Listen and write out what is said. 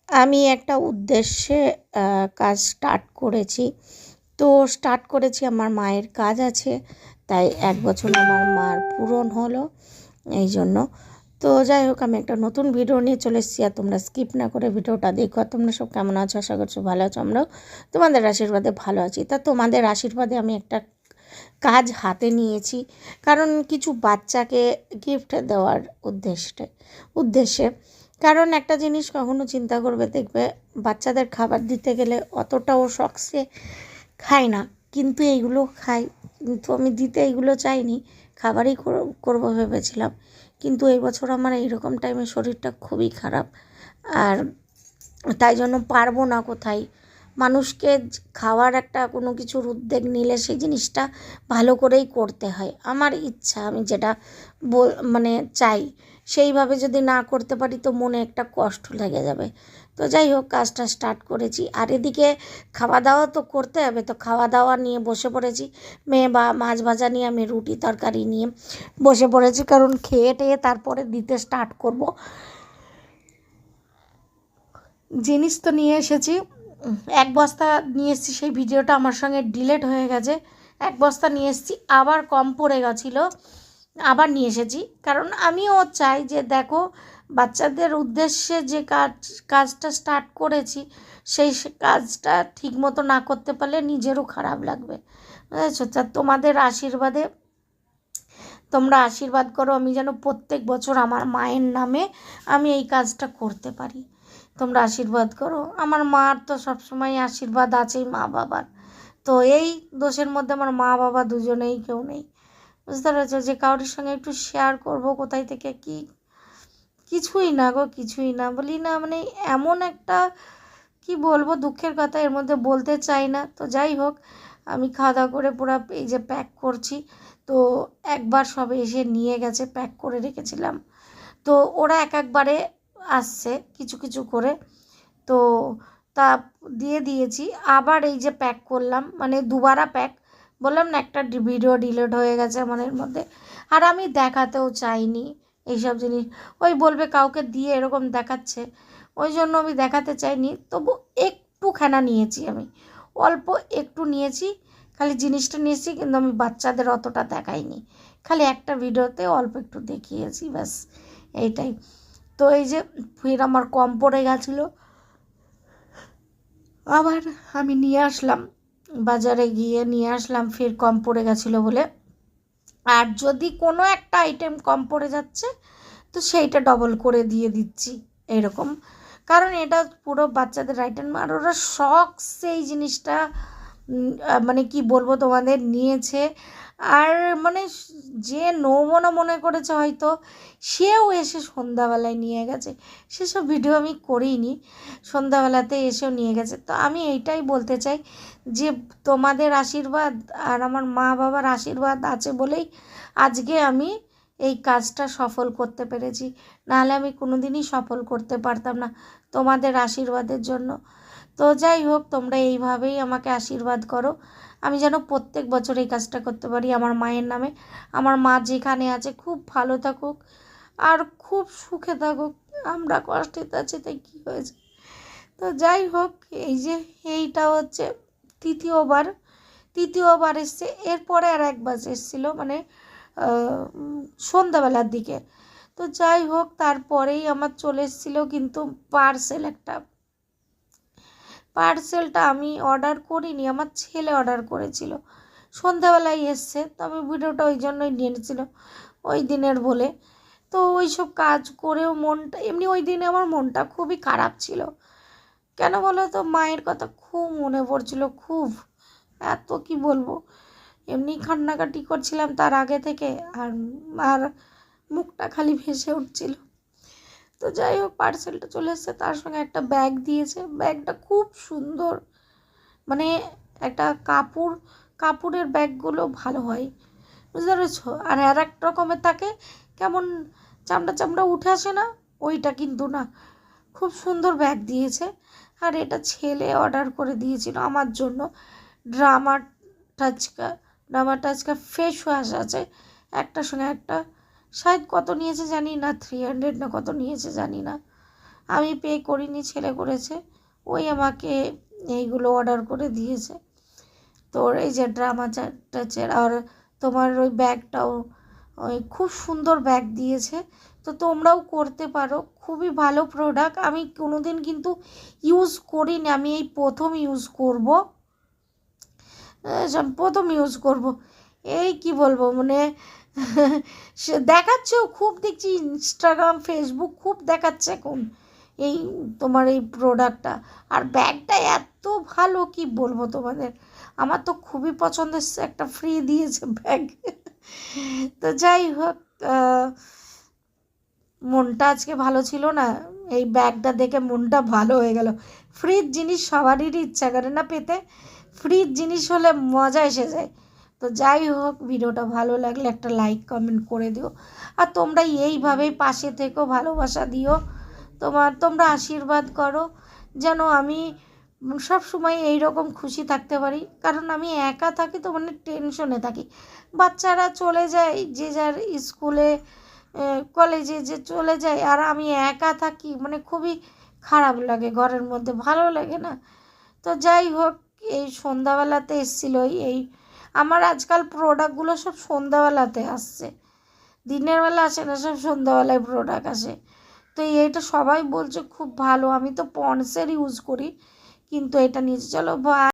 আমি একটা উদ্দেশ্যে কাজ স্টার্ট করেছি। তো স্টার্ট করেছি, আমার মায়ের কাজ আছে, তাই 1 বছর আমার মার পূরণ হলো এই জন্য। তো যাই হোক, আমি একটা নতুন ভিডিও নিয়ে চলে এসেছি, আর তোমরা স্কিপ না করে ভিডিওটা দেখো। আর তোমরা সব কেমন আছো? আশা করছো ভালো আছো। আমরাও তোমাদের আশীর্বাদে ভালো আছি। তা তোমাদের আশীর্বাদে আমি একটা কাজ হাতে নিয়েছি, কারণ কিছু বাচ্চাকে গিফট দেওয়ার উদ্দেশ্যে। কারণ একটা জিনিস কখনো চিন্তা করবে, দেখবে বাচ্চাদের খাবার দিতে গেলে অতটাও শখসে খায় না, কিন্তু এইগুলো খাই। কিন্তু আমি দিতে এইগুলো চাইনি, খাবারই করবো ভেবেছিলাম। কিন্তু এই বছর আমার এইরকম টাইমে শরীরটা খুবই খারাপ, আর তাই জন্য পারবো না। কোথায় মানুষকে খাওয়ার একটা কোনো কিছুর উদ্যোগ নিলে সেই জিনিসটা ভালো করেই করতে হয়। আমার ইচ্ছা, আমি যেটা মানে চাই সেইভাবে যদি না করতে পারি তো মনে একটা কষ্ট লেগে যাবে। তো যাই হোক, কাজটা স্টার্ট করেছি, আর এদিকে খাওয়া দাওয়া তো করতে হবে। তো খাওয়া দাওয়া নিয়ে বসে পড়েছি। মেয়ে বা মাছ ভাজা নিয়ে, আমি রুটি তরকারি নিয়ে বসে পড়েছি, কারণ খেয়ে টেয়ে তারপরে দিতে স্টার্ট করব। জিনিস তো নিয়ে এসেছি, 1 বস্তা নিয়ে এসেছি। সেই ভিডিওটা আমার সঙ্গে ডিলেট হয়ে গেছে। 1 বস্তা নিয়ে এসেছি, আবার কম পড়ে গেছিলো, আবার নিয়ে এসেছি। কারণ আমিও চাই যে দেখো, বাচ্চাদের উদ্দেশ্যে যে কাজটা স্টার্ট করেছি, সেই কাজটা ঠিকমতো না করতে পারলে নিজেরও খারাপ লাগবে, বুঝেছো? তা তোমাদের আশীর্বাদে, তোমরা আশীর্বাদ করো আমি যেন প্রত্যেক বছর আমার মায়ের নামে আমি এই কাজটা করতে পারি। তোমরা আশীর্বাদ করো। আমার মার তো সবসময় আশীর্বাদ আছেই, মা বাবার। তো এই দোষের মধ্যে আমার মা বাবা দুজনেই কেউ নেই, বুঝতে পেরেছো? যে কারোর সঙ্গে একটু শেয়ার করব কোথায় থেকে কি, কিছুই না গো, কিছুই না। বলি না, মানে এমন একটা কি বলবো, দুঃখের কথা, এর মধ্যে বলতে চাই না। তো যাই হোক, আমি খাওয়া দাওয়া করে পুরো এই যে প্যাক করছি। তো একবার সবে এসে নিয়ে গেছে, প্যাক করে রেখেছিলাম। তো ওরা একবারে আসছে কিছু কিছু করে, তো তা দিয়ে দিয়েছি। আবার এই যে প্যাক করলাম, মানে দুবারা প্যাক। বললাম না, একটা ভিডিও ডিলিট হয়ে গেছে আমার এর মধ্যে। আর আমি দেখাতেও চাইনি এইসব জিনিস, ওই বলবে কাউকে দিয়ে এরকম দেখাচ্ছে, ওই জন্য আমি দেখাতে চাইনি। তবু একটুখানা নিয়েছি, আমি অল্প একটু নিয়েছি, খালি জিনিসটা নিয়েছি, কিন্তু আমি বাচ্চাদের অতটা দেখাইনি, খালি একটা ভিডিওতে অল্প একটু দেখিয়েছি, ব্যাস এইটাই। তো এই যে ফির আমার কম পড়ে গেছিলো, আবার আমি নিয়ে আসলাম, বাজারে গিয়ে নিয়ে আসলাম, ফির কম পড়ে গেছিলো বলে। আর যদি কোনো একটা আইটেম কম পড়ে যাচ্ছে, তো সেইটা ডবল করে দিয়ে দিচ্ছি এরকম। কারণ এটা পুরো বাচ্চাদের আইটেম, আর ওরা শখ সেই জিনিসটা মানে কি বলবো তোমাদের, নিয়েছে। আর মানে যে নৌমনা মনে করেছে হয়তো, সেও এসে সন্ধ্যাবেলায় নিয়ে গেছে। সেসব ভিডিও আমি করিনি, সন্ধ্যাবেলাতে এসেও নিয়ে গেছে। তো আমি এইটাই বলতে চাই যে তোমাদের আশীর্বাদ আর আমার মা বাবার আশীর্বাদ আছে বলেই আজকে আমি এই কাজটা সফল করতে পেরেছি, নাহলে আমি কোনো দিনই সফল করতে পারতাম না, তোমাদের আশীর্বাদের জন্য। তো যাই হোক, তোমরা এইভাবেই আমাকে আশীর্বাদ করো, আমি যেন প্রত্যেক বছর এই কাজটা করতে পারি আমার মায়ের নামে। আমার মা যেখানে আছে খুব ভালো থাকুক, আর খুব সুখে থাকুক। আমরা কষ্টে আছি, তাই কী হয়েছে? তো যাই হোক, এই যে এইটা হচ্ছে তৃতীয়বার এসছে। এরপরে আর একবার এসেছিলো, মানে সন্ধ্যাবেলার দিকে। তো যাই হোক, তারপরেই আমার চলে এসেছিলো কিন্তু পার্সেলটা আমি অর্ডার করিনি, আমার ছেলে অর্ডার করেছিল, সন্ধ্যাবেলায় এসছে। তো আমি ভিডিওটা ওই জন্যই নিয়ে নিয়েছিল, ওই দিনের বলে। তো ওই সব কাজ করেও মনটা এমনি, ওই দিনে আমার মনটা খুবই খারাপ ছিল। কেন বলো তো, মায়ের কথা খুব মনে পড়ছিল, খুব, এত কি বলবো। এমনি কান্নাকাটি করছিলাম তার আগে থেকে, আর মুখটা খালি ভেসে উঠছিল। তো যাই হোক, পার্সেলটা চলে এসেছে, তার সঙ্গে একটা ব্যাগ দিয়েছে। ব্যাগটা খুব সুন্দর, মানে একটা কাপড়ের ব্যাগগুলো ভালো হয়, বুঝতে পেরেছো? আর এক রকমের থাকে, কেমন চামড়া চামড়া উঠে আসে না, ওইটা কিন্তু না। খুব সুন্দর ব্যাগ দিয়েছে। আর এটা ছেলে অর্ডার করে দিয়েছিল আমার জন্য। ড্রামা টাচকা ফেস ওয়াশ আছে একটার সঙ্গে একটা, শায়দ কত নিয়েছে জানি না, 300 না কত নিয়েছে জানি না। আমি পে করিনি, ছেলে করেছে। ওই আমাকে এইগুলো অর্ডার করে দিয়েছে। তোর এই যে ড্রামা টাচের, আর তোমার ওই ব্যাগটাও ওই খুব সুন্দর ব্যাগ দিয়েছে। তো তোমরাও করতে পারো, খুবই ভালো প্রোডাক্ট। আমি কোনোদিন কিন্তু ইউজ করিনি, আমি এই প্রথম ইউজ করব, এই কি বলবো মানে সে দেখাচ্ছেও খুব, দেখছি ইনস্টাগ্রাম ফেসবুক খুব দেখাচ্ছে এখন এই তোমার এই প্রোডাক্টটা। আর ব্যাগটা এত ভালো কি বলবো তোমাদের, আমার তো খুবই পছন্দের, একটা ফ্রি দিয়েছে ব্যাগ। তো যাই হোক, মনটা আজকে ভালো ছিল না, এই ব্যাগটা দেখে মনটা ভালো হয়ে গেল। ফ্রির জিনিস সবারই ইচ্ছা করে না পেতে, ফ্রির জিনিস হলে মজা এসে যায়। তো যাই হোক, ভিডিওটা ভালো লাগলে একটা লাইক কমেন্ট করে দিও। আর তোমরা এইভাবেই পাশে থেকো, ভালোবাসা দিও, তোমরা আশীর্বাদ করো যেন আমি সব সময় এইরকম খুশি থাকতে পারি। কারণ আমি একা থাকি তো, মানে টেনশনে থাকি। বাচ্চারা চলে যায় যে যার স্কুলে কলেজে যে চলে যায়, আর আমি একা থাকি, মানে খুবই খারাপ লাগে, ঘরের মধ্যে ভালো লাগে না। তো যাই হোক, এই সন্ধ্যাবেলাতে এসেছিলো এই আমার আজকাল প্রোডাক্টগুলো সব সন্ধ্যাবেলাতে আসছে, দিনের বেলা আসে না, সব সন্ধ্যাবেলায় প্রোডাক্ট আসে। তো এইটা সবাই বলছে খুব ভালো, আমি তো পন্ডসের ইউজ করি, কিন্তু এটা নিয়েছি। চলো বাই।